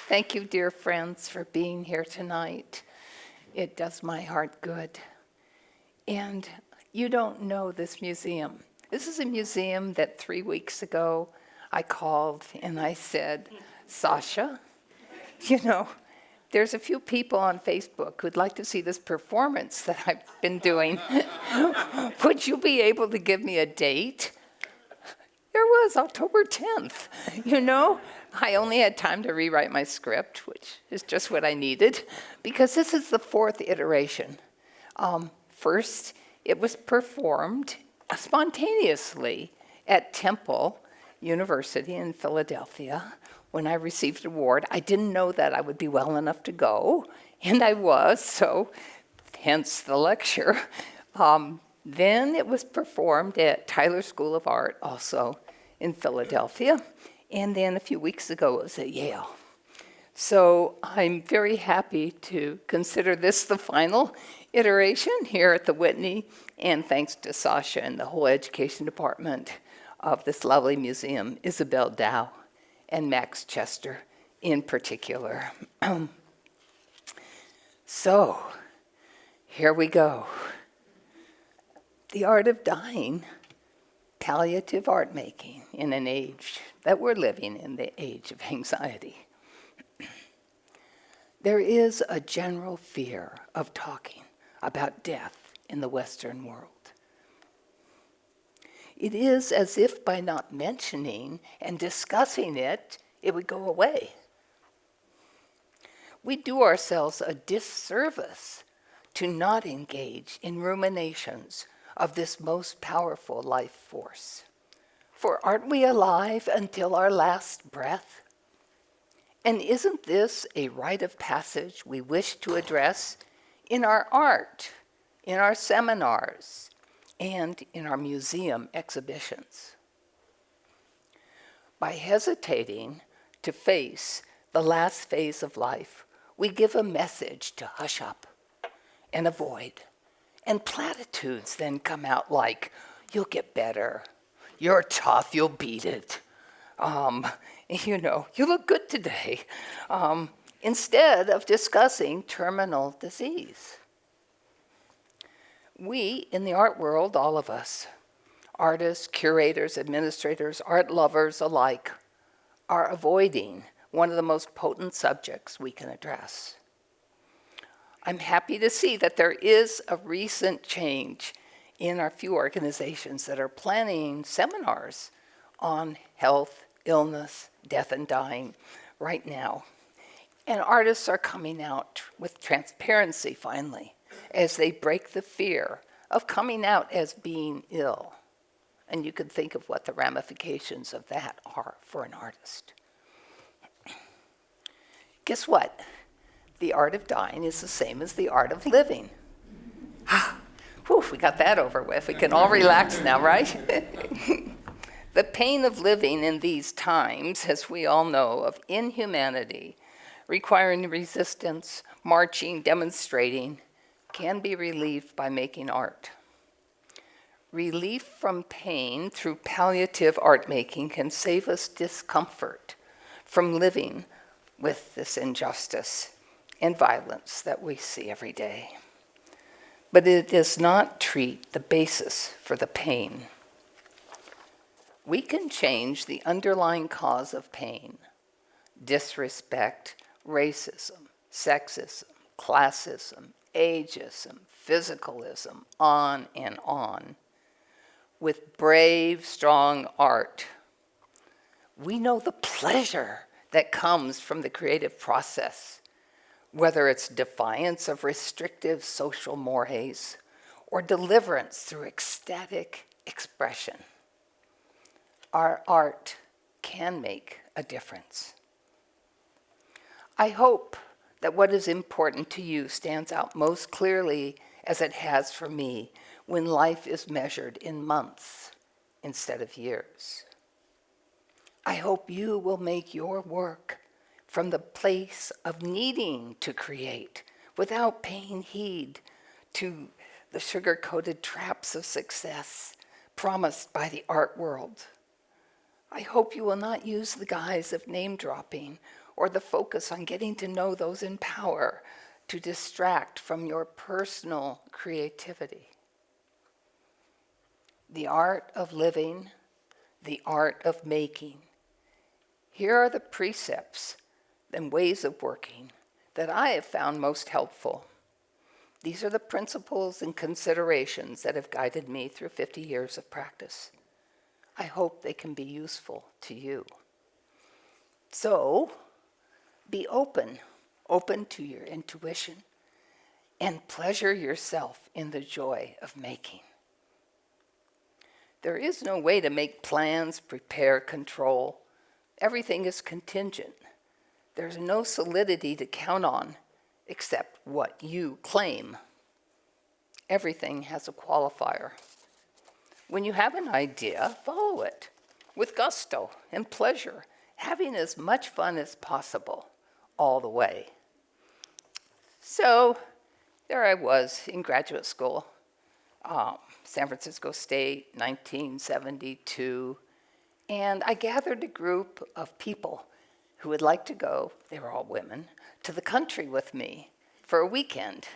Thank you, dear friends, for being here tonight. It does my heart good. And you don't know this museum. This is a museum that 3 weeks ago I called and I said, Sasha, there's a few people on Facebook who'd like to see this performance that I've been doing. Would you be able to give me a date? There was October 10th, I only had time to rewrite my script, which is just what I needed, because this is the 4th iteration. First, it was performed spontaneously at Temple University in Philadelphia when I received an award. I didn't know that I would be well enough to go, and I was, so hence the lecture. Then it was performed at Tyler School of Art, also in Philadelphia. And then a few weeks ago, it was at Yale. So I'm very happy to consider this the final iteration here at the Whitney, and thanks to Sasha and the whole education department of this lovely museum, Isabel Dow and Max Chester in particular. So, here we go. The art of dying, palliative art making in an age that we're living in, the age of anxiety. There is a general fear of talking about death in the Western world. It is as if by not mentioning and discussing it, it would go away. We do ourselves a disservice to not engage in ruminations of this most powerful life force. For aren't we alive until our last breath? And isn't this a rite of passage we wish to address in our art, in our seminars, and in our museum exhibitions? By hesitating to face the last phase of life, we give a message to hush up and avoid. And platitudes then come out like, you'll get better, you're tough, you'll beat it. You look good today. Instead of discussing terminal disease. We, in the art world, all of us, artists, curators, administrators, art lovers alike, are avoiding one of the most potent subjects we can address. I'm happy to see that there is a recent change in our few organizations that are planning seminars on health, illness, death, and dying right now. And artists are coming out with transparency, finally, as they break the fear of coming out as being ill. And you can think of what the ramifications of that are for an artist. Guess what? The art of dying is the same as the art of living. Whew, we got that over with. We can all relax now, right? The pain of living in these times, as we all know, of inhumanity, requiring resistance, marching, demonstrating, can be relieved by making art. Relief from pain through palliative art making can save us discomfort from living with this injustice and violence that we see every day. But it does not treat the basis for the pain. We can change the underlying cause of pain: disrespect, racism, sexism, classism, ageism, physicalism, on and on, with brave, strong art. We know the pleasure that comes from the creative process, whether it's defiance of restrictive social mores or deliverance through ecstatic expression. Our art can make a difference. I hope that what is important to you stands out most clearly, as it has for me, when life is measured in months instead of years. I hope you will make your work from the place of needing to create without paying heed to the sugar-coated traps of success promised by the art world. I hope you will not use the guise of name-dropping or the focus on getting to know those in power to distract from your personal creativity. The art of living, the art of making. Here are the precepts and ways of working that I have found most helpful. These are the principles and considerations that have guided me through 50 years of practice. I hope they can be useful to you. So, be open to your intuition, and pleasure yourself in the joy of making. There is no way to make plans, prepare, control. Everything is contingent. There's no solidity to count on except what you claim. Everything has a qualifier. When you have an idea, follow it with gusto and pleasure, having as much fun as possible all the way. So there I was in graduate school, San Francisco State, 1972, and I gathered a group of people who would like to go, they were all women, to the country with me for a weekend,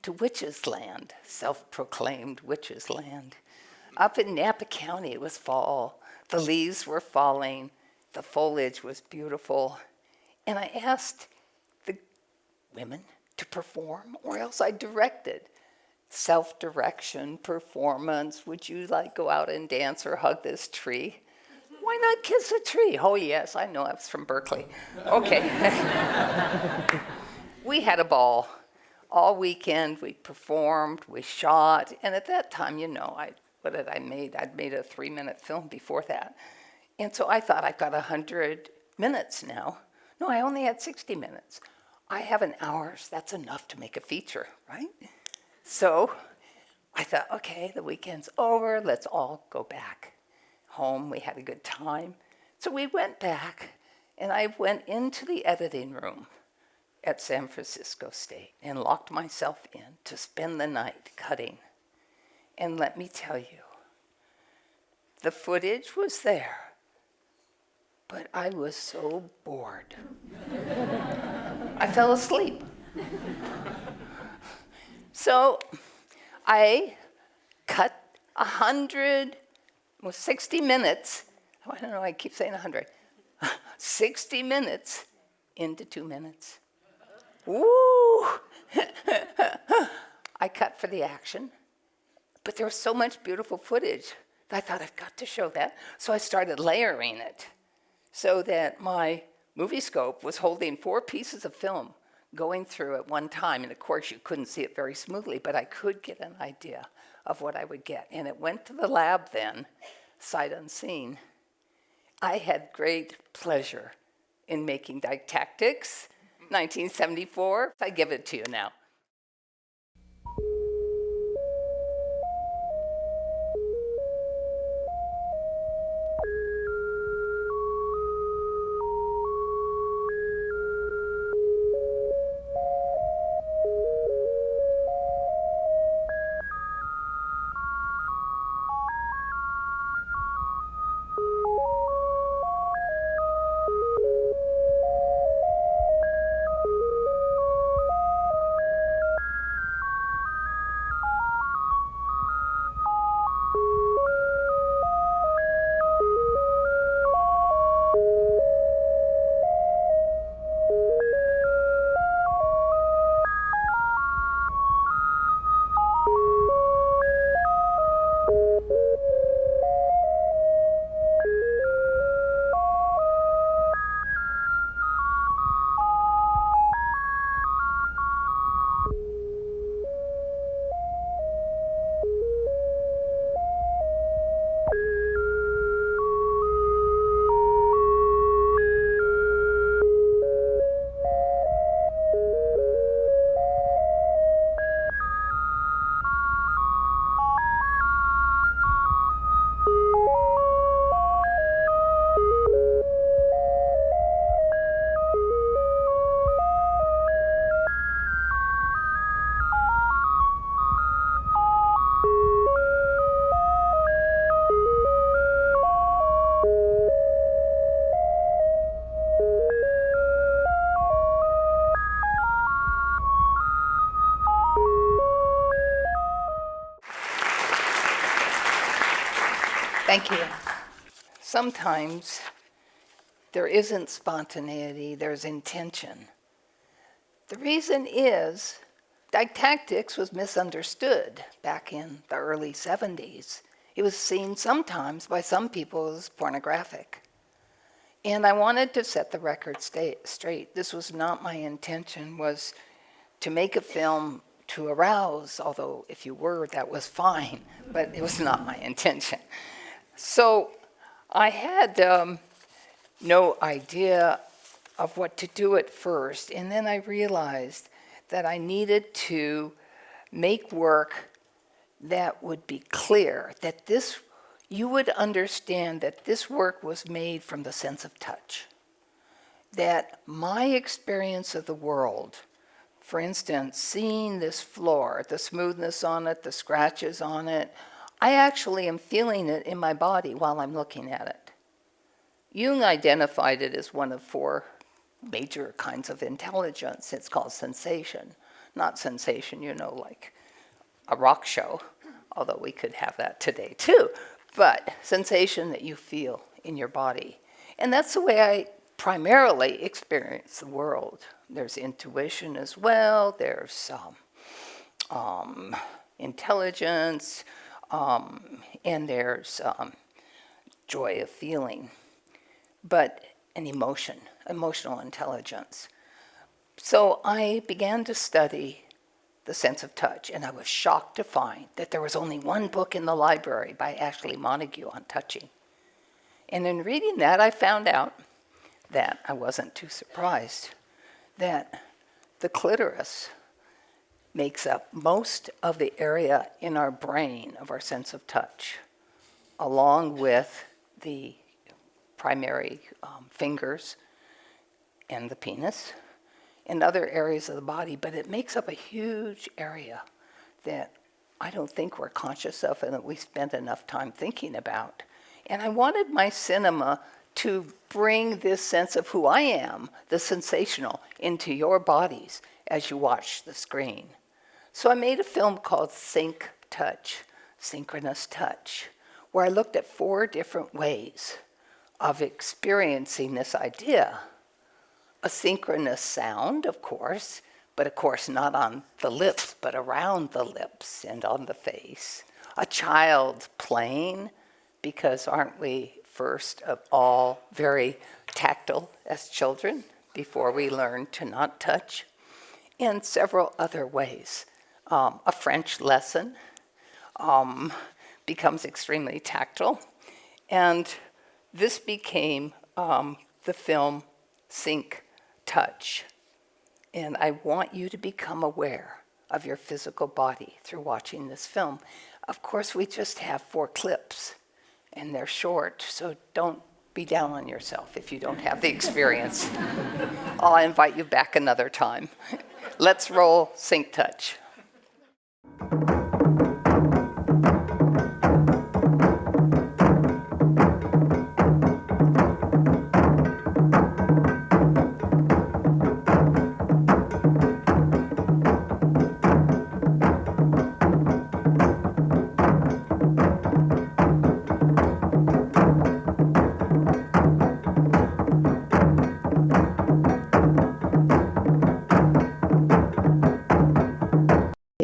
to Witches Land, self-proclaimed Witches Land. Up in Napa County, it was fall. The leaves were falling. The foliage was beautiful. And I asked the women to perform, or else I directed. Self-direction, performance. Would you like go out and dance or hug this tree? Why not kiss a tree? Oh, yes, I know. I was from Berkeley. Okay. We had a ball. All weekend, we performed, we shot. And at that time, what had I made? I'd made a 3-minute film before that. And so I thought, I've got 100 minutes now. No, I only had 60 minutes. I have an hour, so that's enough to make a feature, right? So I thought, okay, the weekend's over. Let's all go back home. We had a good time. So we went back, and I went into the editing room at San Francisco State and locked myself in to spend the night cutting. And let me tell you, the footage was there, but I was so bored. I fell asleep. So I cut 60 minutes. I don't know, I keep saying 100. 60 minutes into 2 minutes. Woo! I cut for the action, but there was so much beautiful footage that I thought, I've got to show that. So I started layering it so that my movie scope was holding 4 pieces of film going through at one time. And of course, you couldn't see it very smoothly, but I could get an idea of what I would get. And it went to the lab then, sight unseen. I had great pleasure in making Didactics, 1974. I give it to you now. Thank you. Sometimes there isn't spontaneity, there's intention. The reason is didactics was misunderstood back in the early 70s. It was seen sometimes by some people as pornographic. And I wanted to set the record straight. This was not my intention, was to make a film to arouse, although if you were, that was fine, but it was not my intention. So I had no idea of what to do at first, and then I realized that I needed to make work that would be clear, that this, you would understand that this work was made from the sense of touch. That my experience of the world, for instance, seeing this floor, the smoothness on it, the scratches on it, I actually am feeling it in my body while I'm looking at it. Jung identified it as one of 4 major kinds of intelligence. It's called sensation. Not sensation, like a rock show, although we could have that today too, but sensation that you feel in your body. And that's the way I primarily experience the world. There's intuition as well, there's intelligence, and there's joy of feeling, but an emotion, emotional intelligence. So I began to study the sense of touch, and I was shocked to find that there was only one book in the library by Ashley Montague on touching. And in reading that, I found out that I wasn't too surprised that the clitoris makes up most of the area in our brain of our sense of touch, along with the primary fingers and the penis and other areas of the body, but it makes up a huge area that I don't think we're conscious of and that we spend enough time thinking about. And I wanted my cinema to bring this sense of who I am, the sensational, into your bodies as you watch the screen. So I made a film called SANCTUS, Synchronous Touch, where I looked at 4 different ways of experiencing this idea. A synchronous sound, of course, but of course not on the lips, but around the lips and on the face. A child playing, because aren't we first of all very tactile as children before we learn to not touch? And several other ways. A French lesson becomes extremely tactile, and this became the film SANCTUS. And I want you to become aware of your physical body through watching this film. Of course, we just have 4 clips, and they're short, so don't be down on yourself if you don't have the experience. I'll invite you back another time. Let's roll SANCTUS.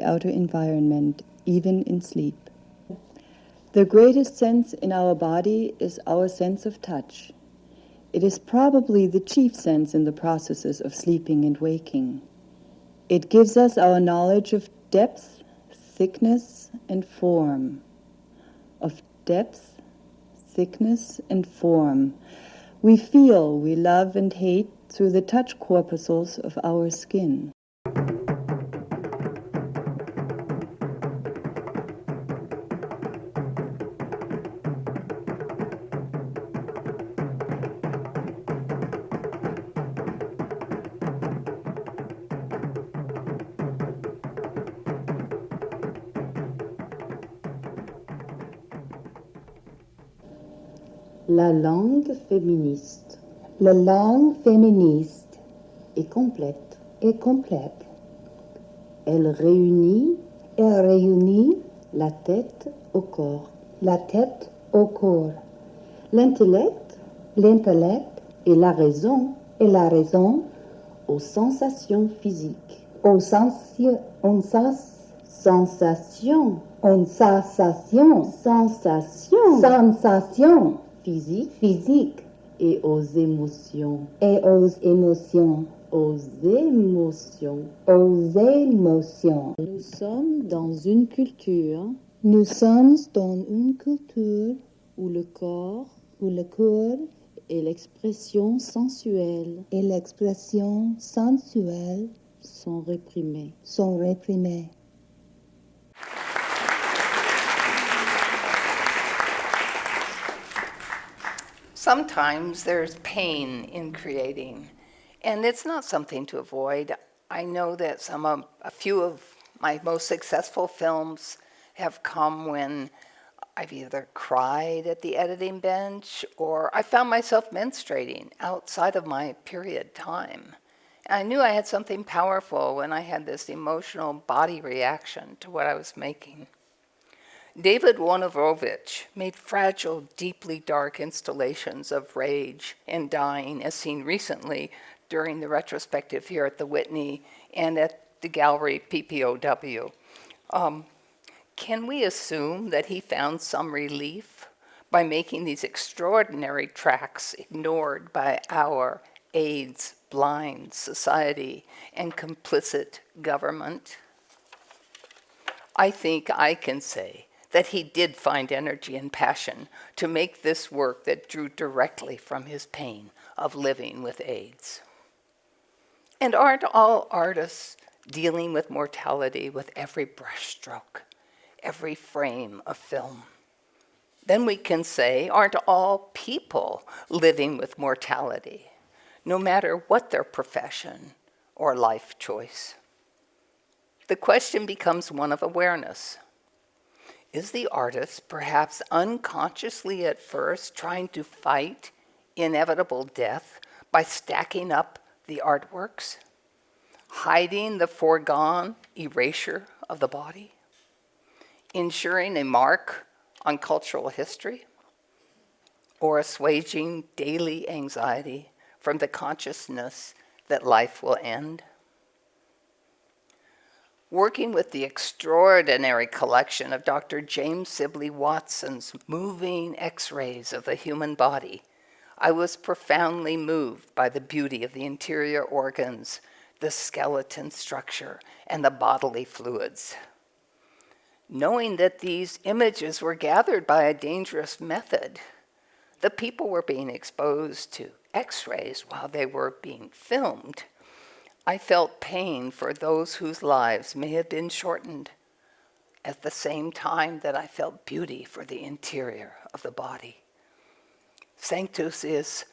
Outer environment, even in sleep. The greatest sense in our body is our sense of touch. It is probably the chief sense in the processes of sleeping and waking. It gives us our knowledge of depth, thickness, and form. Of depth, thickness, and form. We feel, we love and hate through the touch corpuscles of our skin. La langue féministe. La langue féministe Est complète. est complète. Elle réunit Elle réunit la tête au corps. la tête au corps. L'intellect L'intellect et la raison et la raison aux sensations physiques. aux sensations, Sensations, sensations sensations physiques physiques et aux émotions. et aux émotions. Aux émotions. Aux émotions. Nous sommes dans une culture Nous sommes dans une culture où le corps où le corps et l'expression sensuelle et l'expression sensuelle sont réprimés. sont réprimés. Sometimes there's pain in creating, and it's not something to avoid. I know that a few of my most successful films have come when I've either cried at the editing bench or I found myself menstruating outside of my period time. I knew I had something powerful when I had this emotional body reaction to what I was making. David Wojnarowicz made fragile, deeply dark installations of rage and dying, as seen recently during the retrospective here at the Whitney and at the gallery PPOW. Can we assume that he found some relief by making these extraordinary tracks ignored by our AIDS blind society and complicit government? I think I can say that he did find energy and passion to make this work that drew directly from his pain of living with AIDS. And aren't all artists dealing with mortality with every brushstroke, every frame of film? Then we can say, aren't all people living with mortality, no matter what their profession or life choice? The question becomes one of awareness. Is the artist perhaps unconsciously at first trying to fight inevitable death by stacking up the artworks, hiding the foregone erasure of the body, ensuring a mark on cultural history, or assuaging daily anxiety from the consciousness that life will end? Working with the extraordinary collection of Dr. James Sibley Watson's moving X-rays of the human body, I was profoundly moved by the beauty of the interior organs, the skeleton structure, and the bodily fluids. Knowing that these images were gathered by a dangerous method, the people were being exposed to X-rays while they were being filmed, I felt pain for those whose lives may have been shortened at the same time that I felt beauty for the interior of the body. SANCTUS is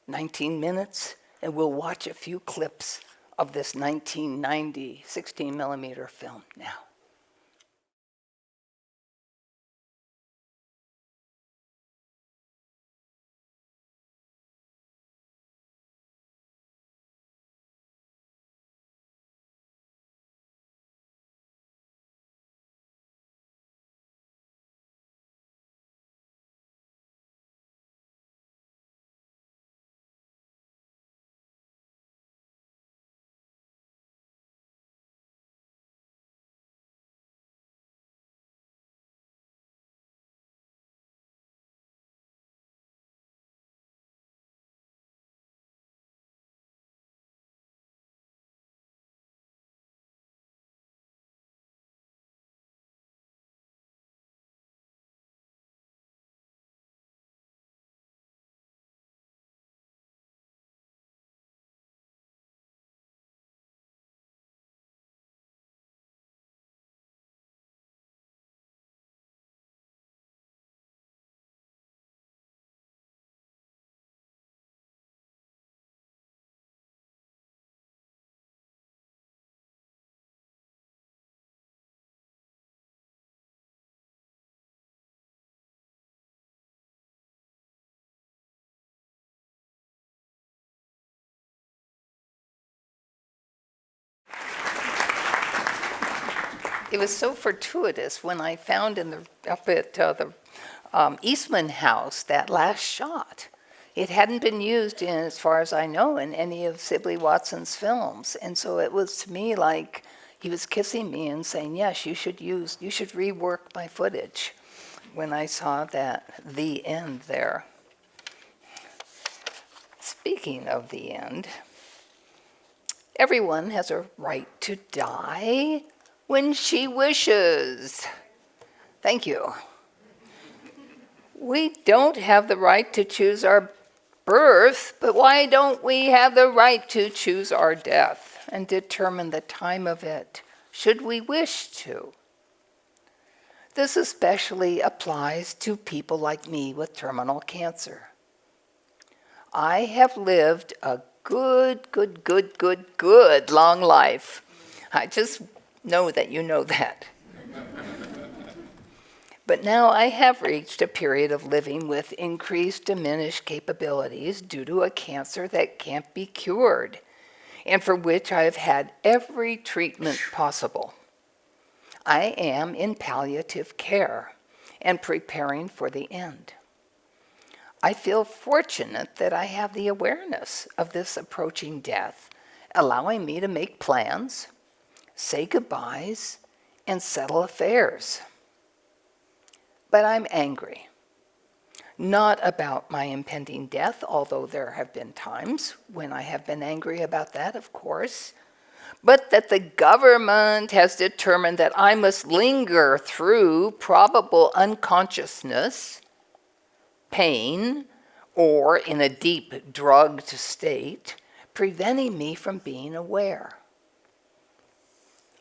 19 minutes, and we'll watch a few clips of this 1990 16 millimeter film now. It was so fortuitous when I found up at the Eastman House, that last shot, it hadn't been used in, as far as I know, in any of Sibley Watson's films. And so it was to me like he was kissing me and saying, yes, you should rework my footage when I saw that, the end there. Speaking of the end, everyone has a right to die when she wishes. Thank you. We don't have the right to choose our birth, but why don't we have the right to choose our death and determine the time of it, should we wish to? This especially applies to people like me with terminal cancer. I have lived a good long life. I just know that you know that. But now I have reached a period of living with increased diminished capabilities due to a cancer that can't be cured, and for which I have had every treatment possible. I am in palliative care and preparing for the end. I feel fortunate that I have the awareness of this approaching death, allowing me to make plans, say goodbyes, and settle affairs. But I'm angry. Not about my impending death, although there have been times when I have been angry about that, of course, but that the government has determined that I must linger through probable unconsciousness, pain, or in a deep drugged state, preventing me from being aware.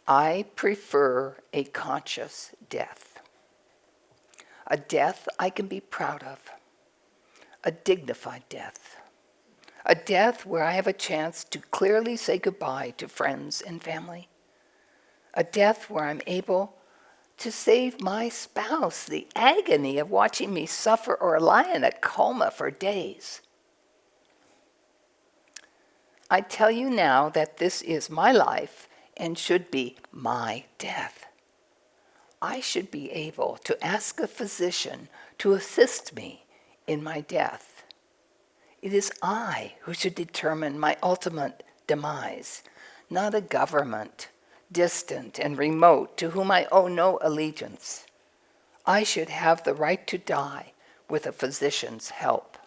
I prefer a conscious death. A death I can be proud of. A dignified death. A death where I have a chance to clearly say goodbye to friends and family. A death where I'm able to save my spouse the agony of watching me suffer or lie in a coma for days. I tell you now that this is my life and should be my death. I should be able to ask a physician to assist me in my death. It is I who should determine my ultimate demise, not a government, distant and remote, to whom I owe no allegiance. I should have the right to die with a physician's help.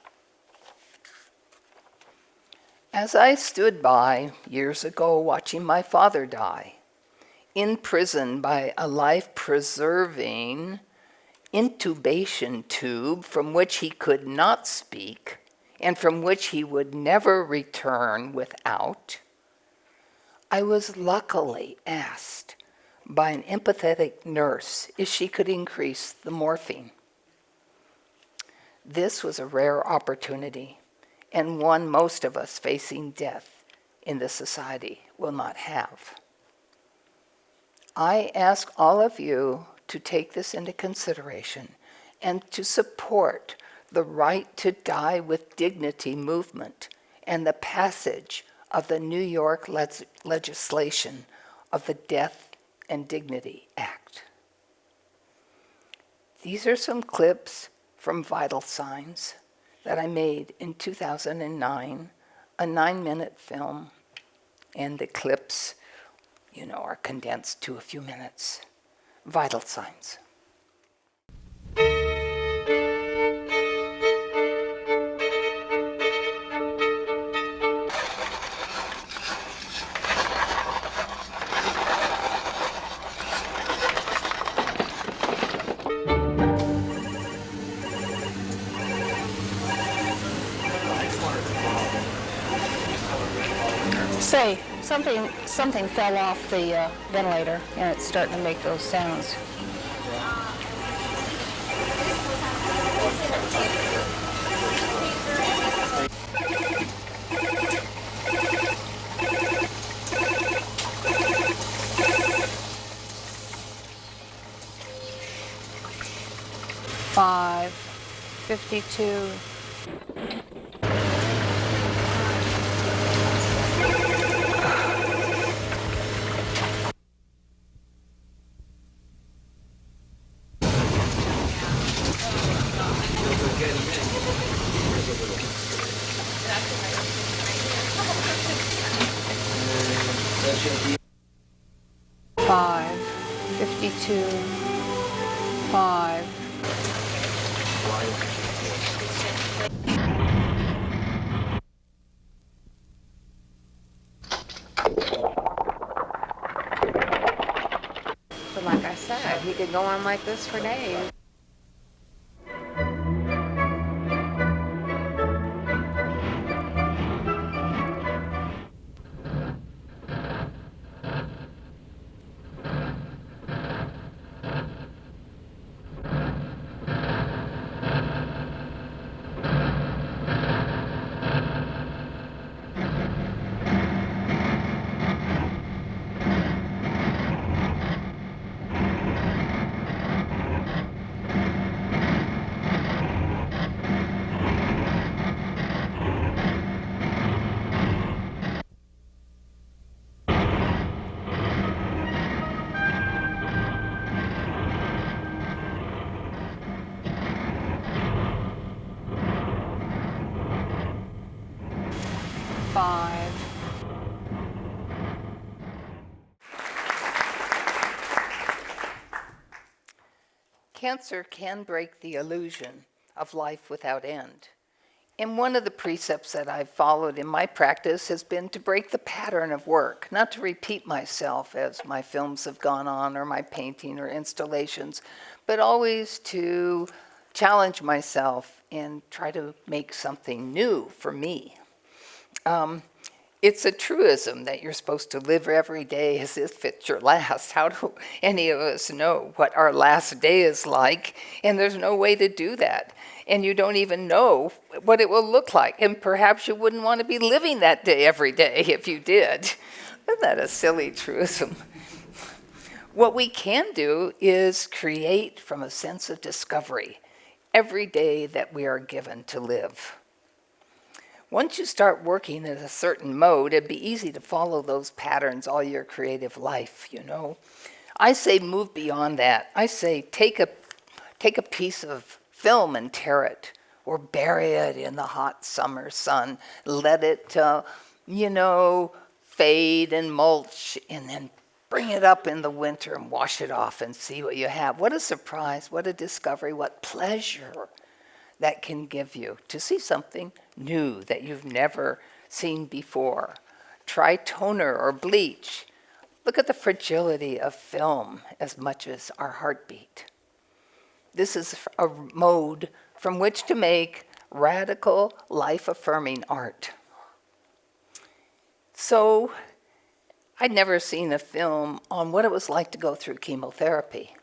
As I stood by years ago watching my father die, in prison by a life-preserving intubation tube from which he could not speak and from which he would never return without, I was luckily asked by an empathetic nurse if she could increase the morphine. This was a rare opportunity, and one most of us facing death in this society will not have. I ask all of you to take this into consideration and to support the Right to Die with Dignity movement and the passage of the New York legislation of the Death and Dignity Act. These are some clips from Vital Signs that I made in 2009, a 9-minute film, and the clips are condensed to a few minutes. Vital Signs. Say, something fell off the ventilator, and it's starting to make those sounds. Five, 52. 5, 52, 5. But like I said, he could go on like this for days. Cancer can break the illusion of life without end. And one of the precepts that I've followed in my practice has been to break the pattern of work, not to repeat myself as my films have gone on or my painting or installations, but always to challenge myself and try to make something new for me. It's a truism that you're supposed to live every day as if it's your last. How do any of us know what our last day is like? And there's no way to do that. And you don't even know what it will look like. And perhaps you wouldn't want to be living that day every day if you did. Isn't that a silly truism? What we can do is create from a sense of discovery every day that we are given to live. Once you start working in a certain mode, it'd be easy to follow those patterns all your creative life, you know. I say move beyond that. I say take a piece of film and tear it, or bury it in the hot summer sun. Let it, fade and mulch, and then bring it up in the winter and wash it off and see what you have. What a surprise, what a discovery, what pleasure that can give you to see something new that you've never seen before. Try toner or bleach. Look at the fragility of film as much as our heartbeat. This is a mode from which to make radical, life-affirming art. So I'd never seen a film on what it was like to go through chemotherapy.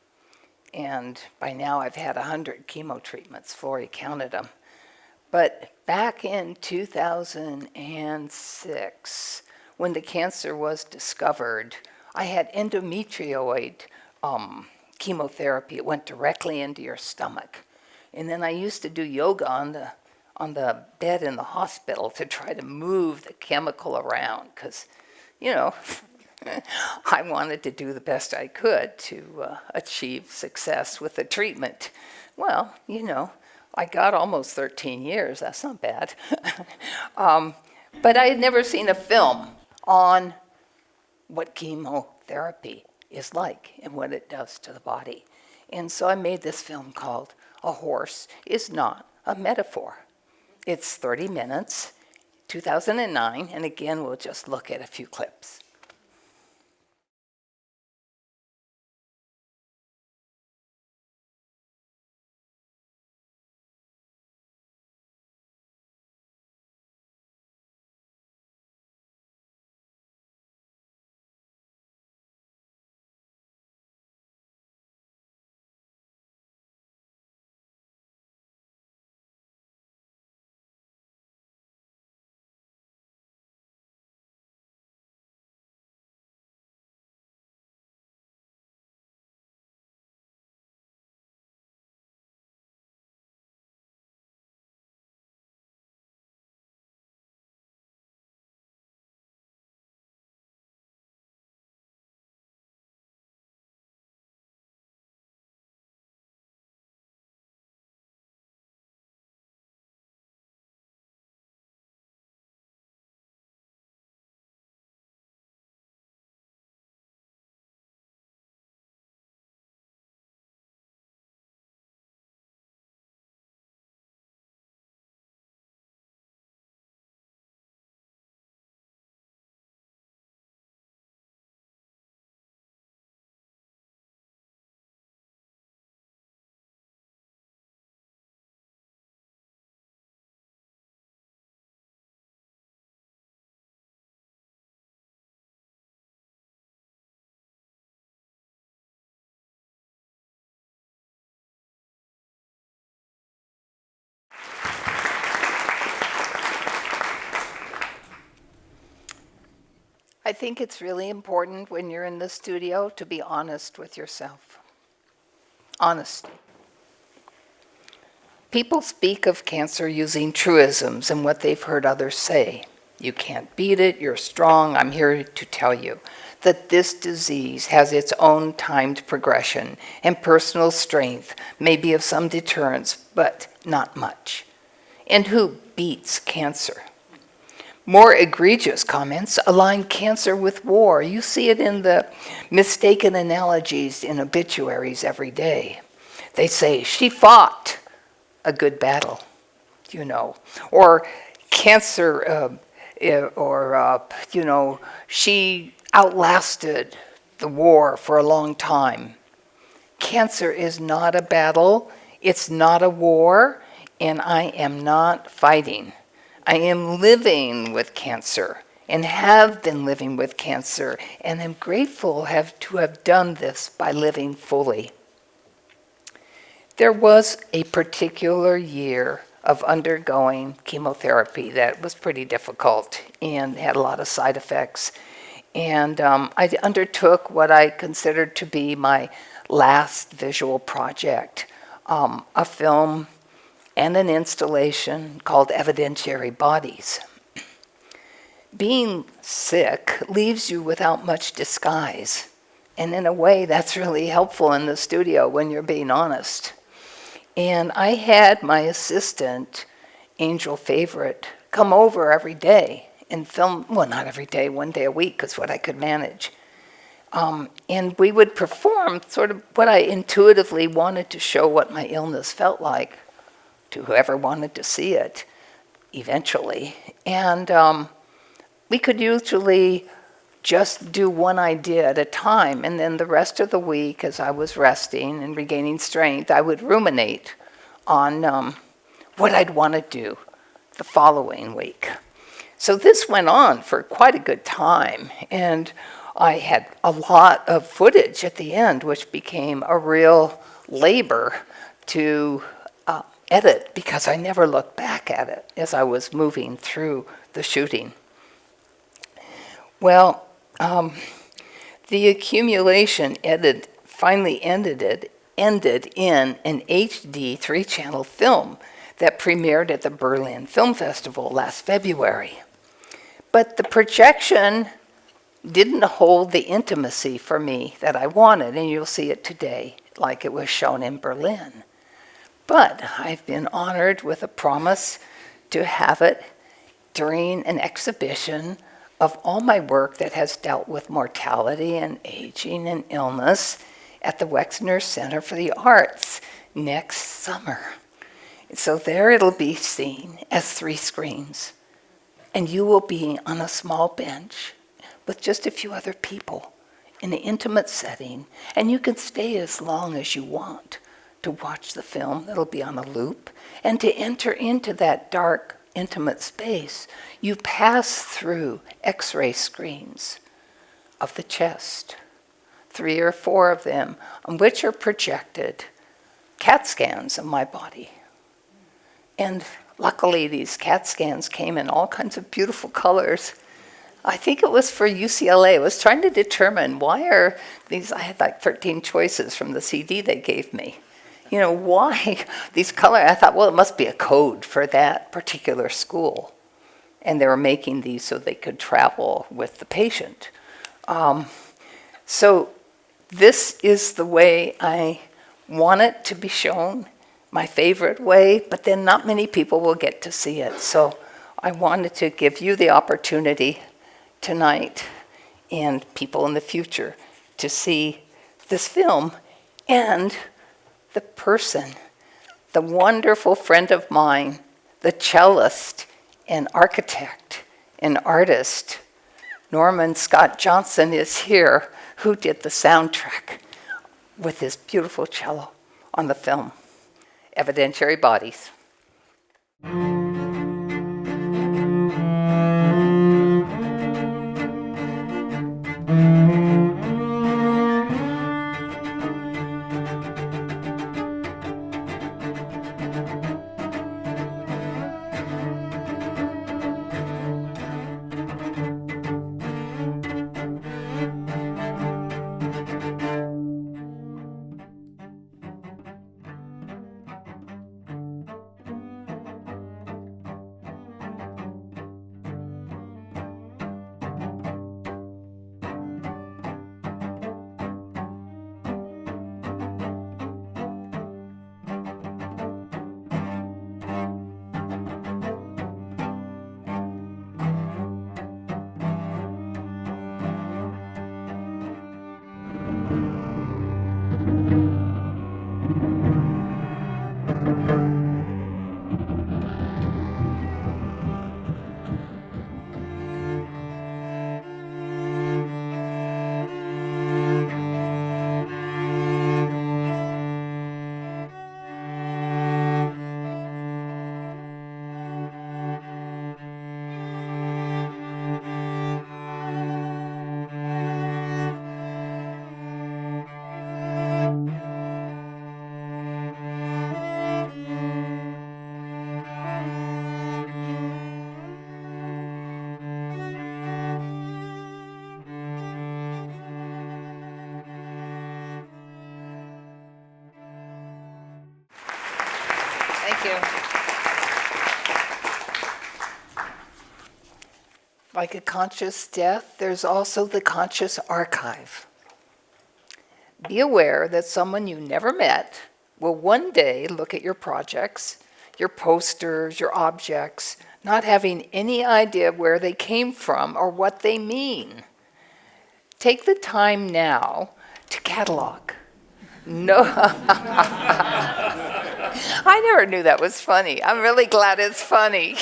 And by now I've had 100 chemo treatments, Florrie counted them. But back in 2006, when the cancer was discovered, I had endometrioid chemotherapy. It went directly into your stomach. And then I used to do yoga on the bed in the hospital to try to move the chemical around because, I wanted to do the best I could to achieve success with the treatment. Well, I got almost 13 years. That's not bad. But I had never seen a film on what chemotherapy is like and what it does to the body. And so I made this film called A Horse is Not a Metaphor. It's 30 minutes, 2009, and again, we'll just look at a few clips. I think it's really important when you're in the studio to be honest with yourself. Honesty. People speak of cancer using truisms and what they've heard others say. You can't beat it, you're strong. I'm here to tell you that this disease has its own timed progression, and personal strength may be of some deterrence, but not much. And who beats cancer? More egregious comments align cancer with war. You see it in the mistaken analogies in obituaries every day. They say, she fought a good battle, or cancer, she outlasted the war for a long time. Cancer is not a battle, it's not a war, and I am not fighting. I am living with cancer and have been living with cancer and am grateful to have done this by living fully. There was a particular year of undergoing chemotherapy that was pretty difficult and had a lot of side effects. And I undertook what I considered to be my last visual project, a film and an installation called Evidentiary Bodies. Being sick leaves you without much disguise. And in a way, that's really helpful in the studio when you're being honest. And I had my assistant, Angel Favorite, come over every day and film, well, not every day, one day a week is what I could manage. And we would perform sort of what I intuitively wanted to show what my illness felt like to whoever wanted to see it eventually. And we could usually just do one idea at a time, and then the rest of the week, as I was resting and regaining strength, I would ruminate on what I'd want to do the following week. So this went on for quite a good time, and I had a lot of footage at the end, which became a real labor to edit, because I never looked back at it as I was moving through the shooting. Well, the accumulation finally ended in an HD 3-channel film that premiered at the Berlin Film Festival last February. But the projection didn't hold the intimacy for me that I wanted, and you'll see it today like it was shown in Berlin. But I've been honored with a promise to have it during an exhibition of all my work that has dealt with mortality and aging and illness at the Wexner Center for the Arts next summer. So there it'll be seen as 3 screens, and you will be on a small bench with just a few other people in an intimate setting, and you can stay as long as you want to watch the film. It'll be on a loop, and to enter into that dark, intimate space, you pass through X-ray screens of the chest, 3 or 4 of them, on which are projected CAT scans of my body. And luckily, these CAT scans came in all kinds of beautiful colors. I think it was for UCLA. I was trying to determine why are these, I had like 13 choices from the CD they gave me. Why these colors? I thought, well, it must be a code for that particular school. And they were making these so they could travel with the patient. So this is the way I want it to be shown, my favorite way, but then not many people will get to see it. So I wanted to give you the opportunity tonight and people in the future to see this film and the person, the wonderful friend of mine, the cellist and architect and artist, Norman Scott Johnson, is here, who did the soundtrack with his beautiful cello on the film, Evidentiary Bodies. you. Like a conscious death, there's also the conscious archive. Be aware that someone you never met will one day look at your projects, your posters, your objects, not having any idea where they came from or what they mean. Take the time now to catalog. No, I never knew that was funny. I'm really glad it's funny.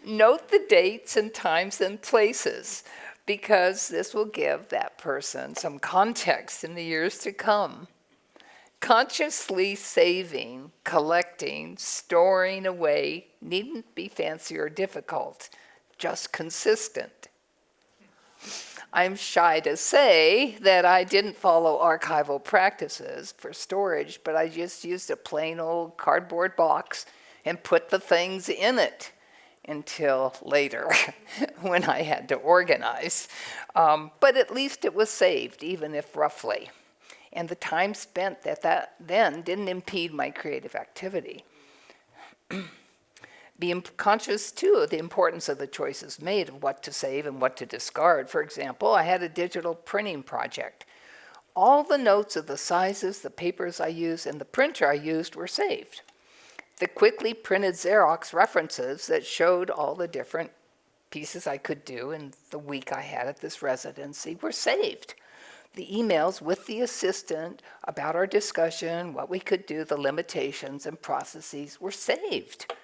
Note the dates and times and places, because this will give that person some context in the years to come. Consciously saving, collecting, storing away needn't be fancy or difficult, just consistent. I'm shy to say that I didn't follow archival practices for storage, but I just used a plain old cardboard box and put the things in it until later when I had to organize. But at least it was saved, even if roughly. And the time spent that then didn't impede my creative activity. Be conscious, too, of the importance of the choices made of what to save and what to discard. For example, I had a digital printing project. All the notes of the sizes, the papers I used, and the printer I used were saved. The quickly printed Xerox references that showed all the different pieces I could do in the week I had at this residency were saved. The emails with the assistant about our discussion, what we could do, the limitations and processes were saved.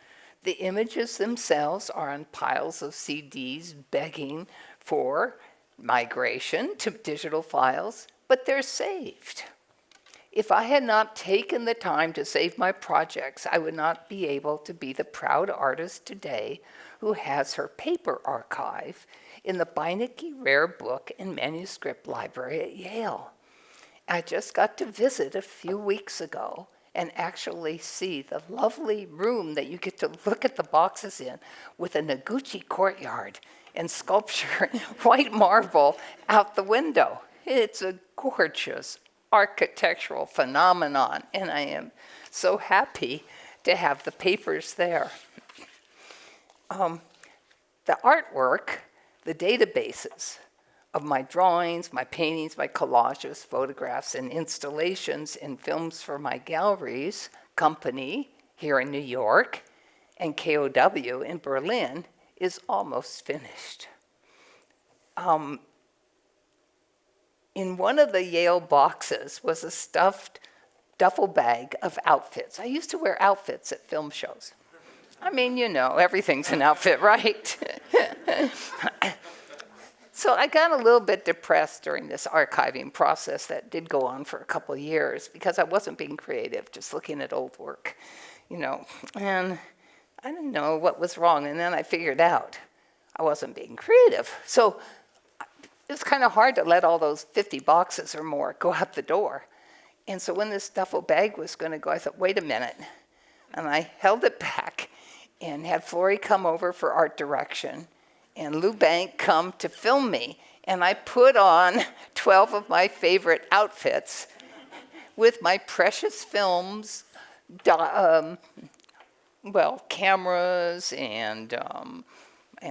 The images themselves are on piles of CDs begging for migration to digital files, but they're saved. If I had not taken the time to save my projects, I would not be able to be the proud artist today who has her paper archive in the Beinecke Rare Book and Manuscript Library at Yale. I just got to visit a few weeks ago and actually see the lovely room that you get to look at the boxes in with a Noguchi courtyard and sculpture, white marble out the window. It's a gorgeous architectural phenomenon, and I am so happy to have the papers there. The artwork, the databases of my drawings, my paintings, my collages, photographs, and installations and films for my galleries company here in New York and KOW in Berlin is almost finished. In one of the Yale boxes was a stuffed duffel bag of outfits. I used to wear outfits at film shows. I mean, you know, everything's an outfit, right? So I got a little bit depressed during this archiving process that did go on for a couple of years because I wasn't being creative, just looking at old work, you know. And I didn't know what was wrong, and then I figured out I wasn't being creative. So it's kind of hard to let all those 50 boxes or more go out the door. And so when this duffel bag was going to go, I thought, wait a minute. And I held it back and had Flory come over for art direction and Lou Bank come to film me. And I put on 12 of my favorite outfits with my precious films, cameras and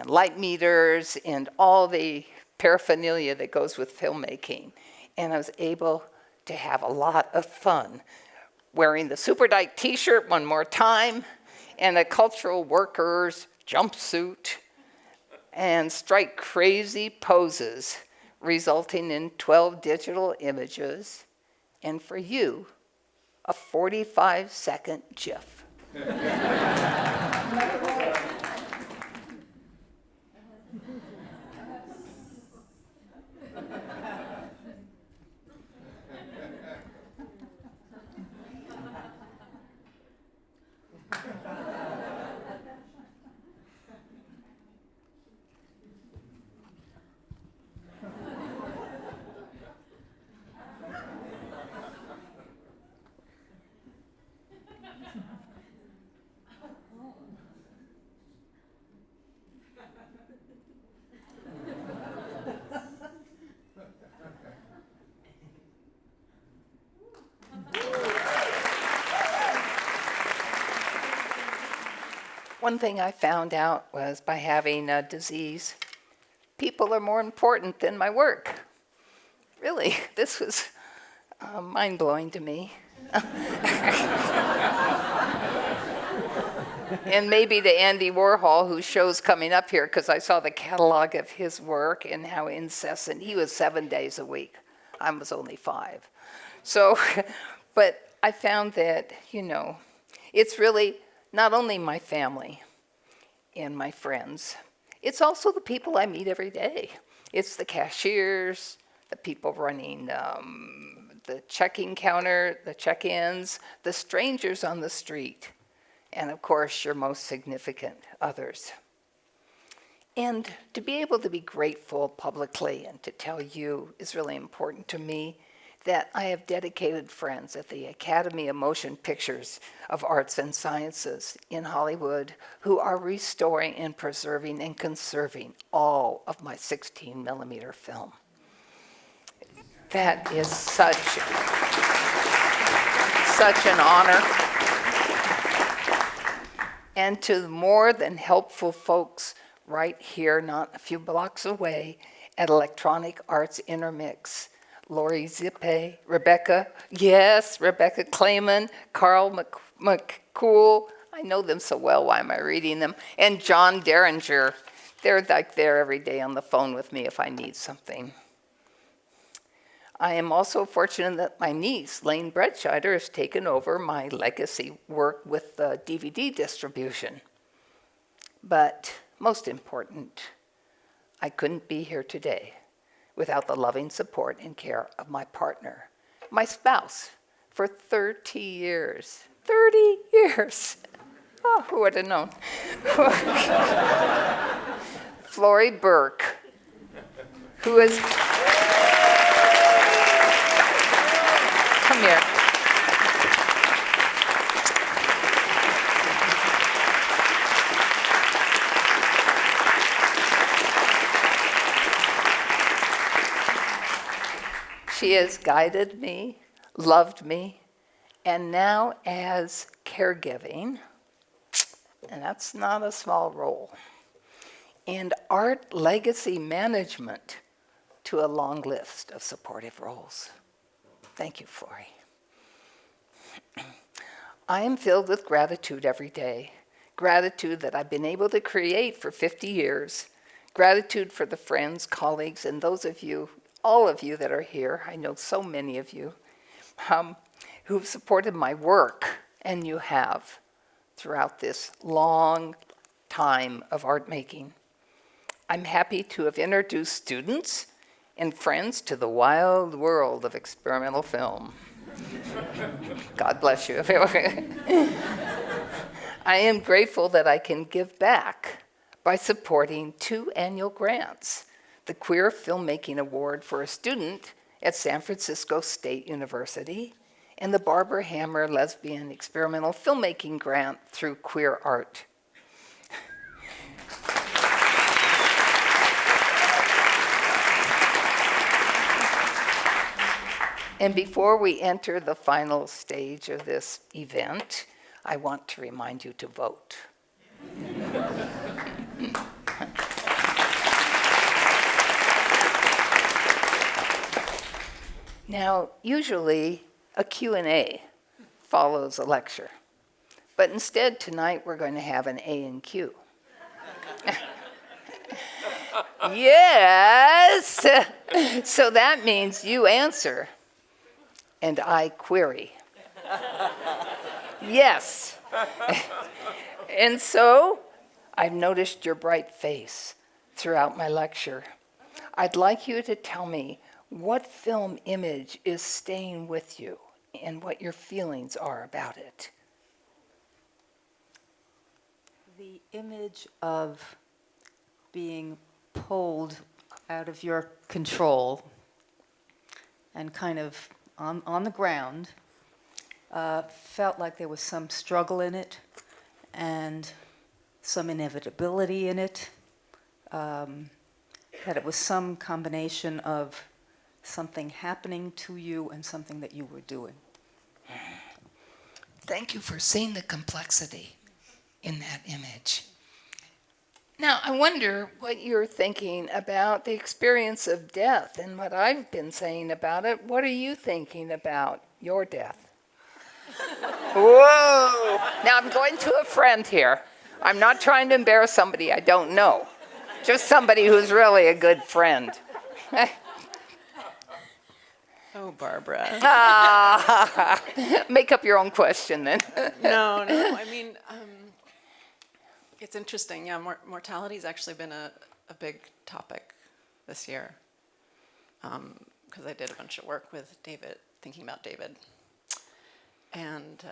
light meters and all the paraphernalia that goes with filmmaking. And I was able to have a lot of fun wearing the Super Dyke t-shirt one more time and a cultural workers jumpsuit and strike crazy poses, resulting in 12 digital images, and for you, a 45-second GIF. One thing I found out was by having a disease, people are more important than my work. Really, this was mind-blowing to me. And maybe to Andy Warhol, whose show's coming up here, because I saw the catalog of his work and how incessant. He was 7 days a week. I was only 5. So, but I found that, it's really not only my family and my friends, it's also the people I meet every day. It's the cashiers, the people running the checking counter, the check-ins, the strangers on the street, and of course, your most significant others. And to be able to be grateful publicly and to tell you is really important to me that I have dedicated friends at the Academy of Motion Pictures of Arts and Sciences in Hollywood who are restoring and preserving and conserving all of my 16mm film. That is such an honor. And to the more than helpful folks right here, not a few blocks away, at Electronic Arts Intermix, Lori Zippe, Rebecca Clayman, Carl McCool, I know them so well, why am I reading them? And John Derringer, they're like there every day on the phone with me if I need something. I am also fortunate that my niece, Lane Bretscheider, has taken over my legacy work with the DVD distribution. But most important, I couldn't be here today without the loving support and care of my partner, my spouse, for 30 years. 30 years! Oh, who would have known? Flory Burke, who is... Come here. She has guided me, loved me, and now as caregiving, and that's not a small role, and art legacy management to a long list of supportive roles. Thank you, Flory. I am filled with gratitude every day, gratitude that I've been able to create for 50 years, gratitude for the friends, colleagues, and those of you, all of you that are here, I know so many of you, who've supported my work, and you have, throughout this long time of art making. I'm happy to have introduced students and friends to the wild world of experimental film. God bless you. I am grateful that I can give back by supporting 2 annual grants, the Queer Filmmaking Award for a student at San Francisco State University, and the Barbara Hammer Lesbian Experimental Filmmaking Grant through Queer Art. And before we enter the final stage of this event, I want to remind you to vote. Now, usually a Q&A follows a lecture, but instead tonight we're going to have an A and Q. Yes! So that means you answer and I query. Yes. And so I've noticed your bright face throughout my lecture. I'd like you to tell me what film image is staying with you and what your feelings are about it. The image of being pulled out of your control and kind of on the ground, felt like there was some struggle in it and some inevitability in it, that it was some combination of something happening to you and something that you were doing. Thank you for seeing the complexity. in that image. Now, I wonder what you're thinking about the experience of death and what I've been saying about it. What are you thinking about your death? Whoa! Now, I'm going to a friend here. I'm not trying to embarrass somebody I don't know, just somebody who's really a good friend. Oh, Barbara. Make up your own question then. No. I mean, it's interesting. Yeah, mortality's actually been a big topic this year because I did a bunch of work with David, thinking about David. And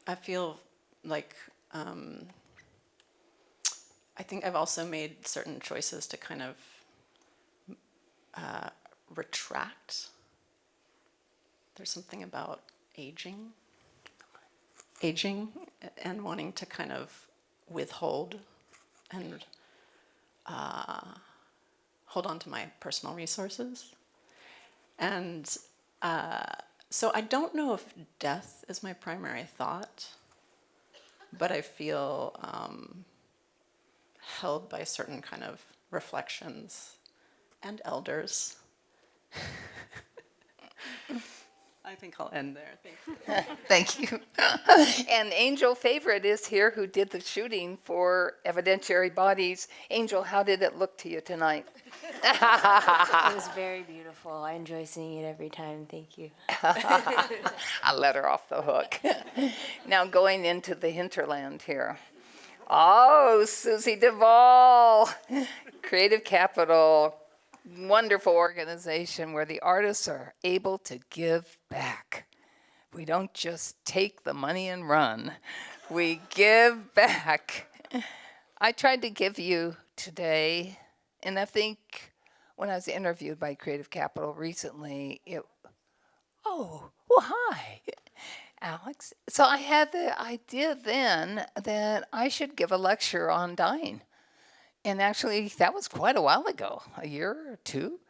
I feel like I think I've also made certain choices to kind of retract. There's something about aging and wanting to kind of withhold and hold on to my personal resources. And so I don't know if death is my primary thought, but I feel held by certain kind of reflections and elders. I think I'll end there. Thank you. Thank you. And Angel Favorite is here, who did the shooting for Evidentiary Bodies. Angel, how did it look to you tonight? It was very beautiful. I enjoy seeing it every time. Thank you. I let her off the hook. Now going into the hinterland here. Oh, Susie Duvall, Creative Capital, wonderful organization where the artists are able to give back. We don't just take the money and run. We give back. I tried to give you today, and I think when I was interviewed by Creative Capital recently, hi, Alex. So I had the idea then that I should give a lecture on dying. And actually, that was quite a while ago, a year or two.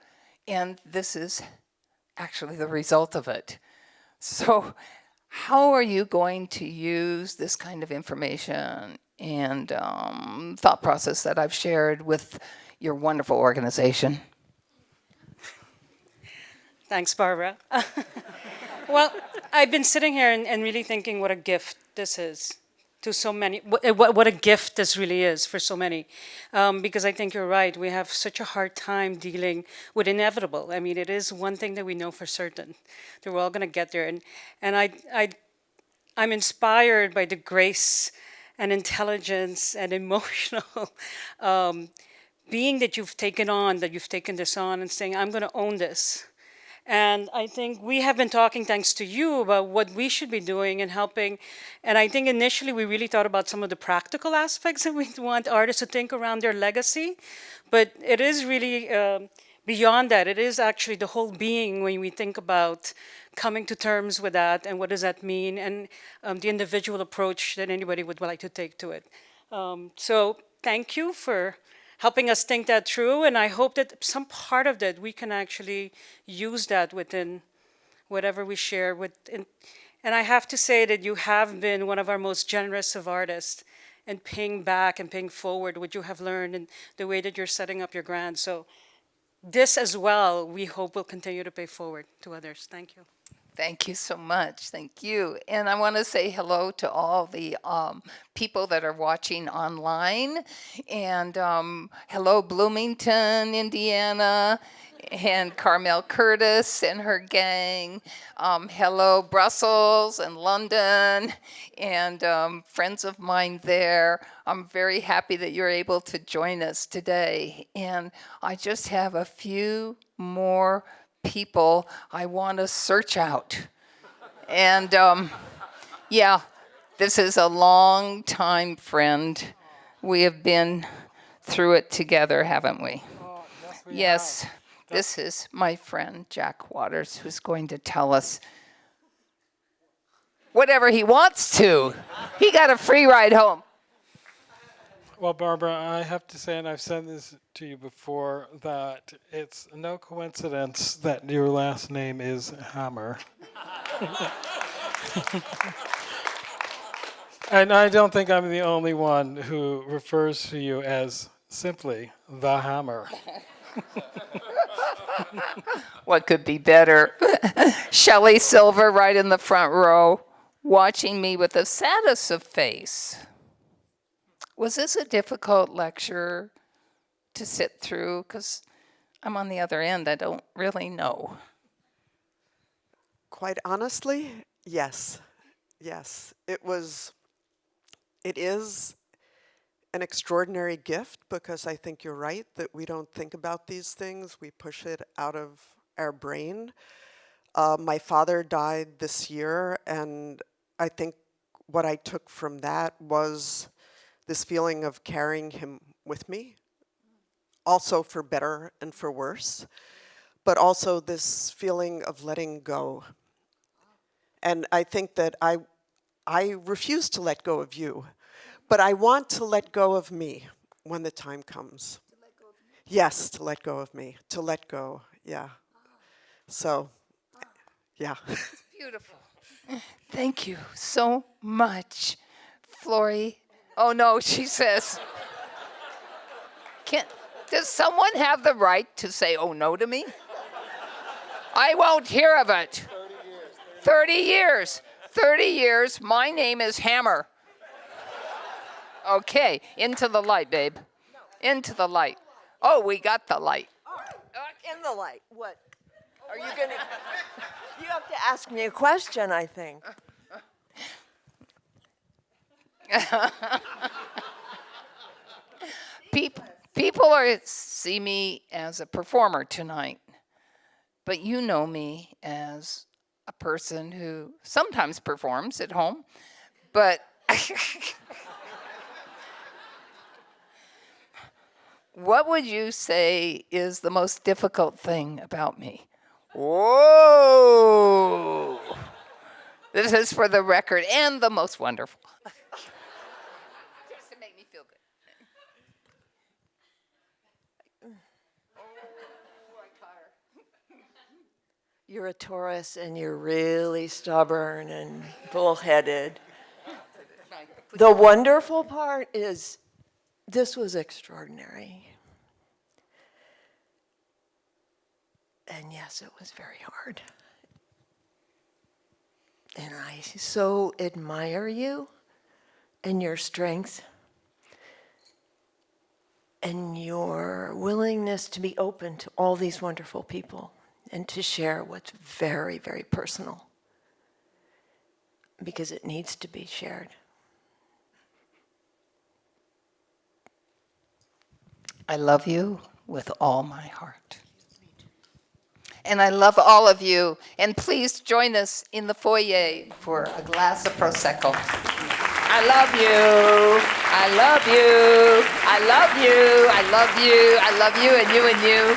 And this is actually the result of it. So how are you going to use this kind of information and thought process that I've shared with your wonderful organization? Thanks, Barbara. Well, I've been sitting here and really thinking what a gift this is to so many, what a gift this really is for so many. Because I think you're right, we have such a hard time dealing with inevitable. I mean, it is one thing that we know for certain, that we're all gonna get there. And I'm inspired by the grace and intelligence and emotional being that you've taken this on and saying, I'm gonna own this. And I think we have been talking, thanks to you, about what we should be doing and helping. And I think initially we really thought about some of the practical aspects that we want artists to think around their legacy. But it is really beyond that. It is actually the whole being when we think about coming to terms with that and what does that mean, and the individual approach that anybody would like to take to it. So thank you for helping us think that through, and I hope that some part of that we can actually use that within whatever we share with. And I have to say that you have been one of our most generous of artists in paying back and paying forward what you have learned and the way that you're setting up your grants. So this as well, we hope will continue to pay forward to others. Thank you. Thank you so much. Thank you. And I want to say hello to all the people that are watching online. And hello, Bloomington, Indiana, and Carmel Curtis and her gang. Hello, Brussels and London, and friends of mine there. I'm very happy that you're able to join us today. And I just have a few more people I want to search out. And yeah, this is a long time friend. We have been through it together, haven't we? Oh, yes, we yes, have. This is my friend Jack Waters, who's going to tell us whatever he wants to. He got a free ride home. Well, Barbara, I have to say, and I've said this to you before, that it's no coincidence that your last name is Hammer. And I don't think I'm the only one who refers to you as simply the Hammer. What could be better? Shelley Silver right in the front row, watching me with the saddest of face. Was this a difficult lecture to sit through? Because I'm on the other end, I don't really know. Quite honestly, yes. Yes. It is an extraordinary gift, because I think you're right that we don't think about these things. We push it out of our brain. My father died this year, and I think what I took from that was this feeling of carrying him with me, also for better and for worse, but also this feeling of letting go. And I think that I refuse to let go of you, but I want to let go of me when the time comes. To let go of you? Yes, to let go of me, to let go, yeah. So, yeah. Beautiful. Thank you so much, Flory. Oh no, she says. Does someone have the right to say, oh no to me? I won't hear of it. 30 years. 30 years, my name is Hammer. Okay, into the light, babe. Into the light. Oh, we got the light. In the light. What? Are you going to... You have to ask me a question, I think. People see me as a performer tonight, but you know me as a person who sometimes performs at home, but what would you say is the most difficult thing about me? Whoa! This is for the record, and the most wonderful. Just to make me feel good. You're a Taurus, and you're really stubborn and bullheaded. The wonderful part is this was extraordinary. And yes, it was very hard. And I so admire you and your strength and your willingness to be open to all these wonderful people and to share what's very, very personal, because it needs to be shared. I love you with all my heart. And I love all of you. And please join us in the foyer for a glass of Prosecco. I love you. I love you. I love you. I love you. I love you and you and you.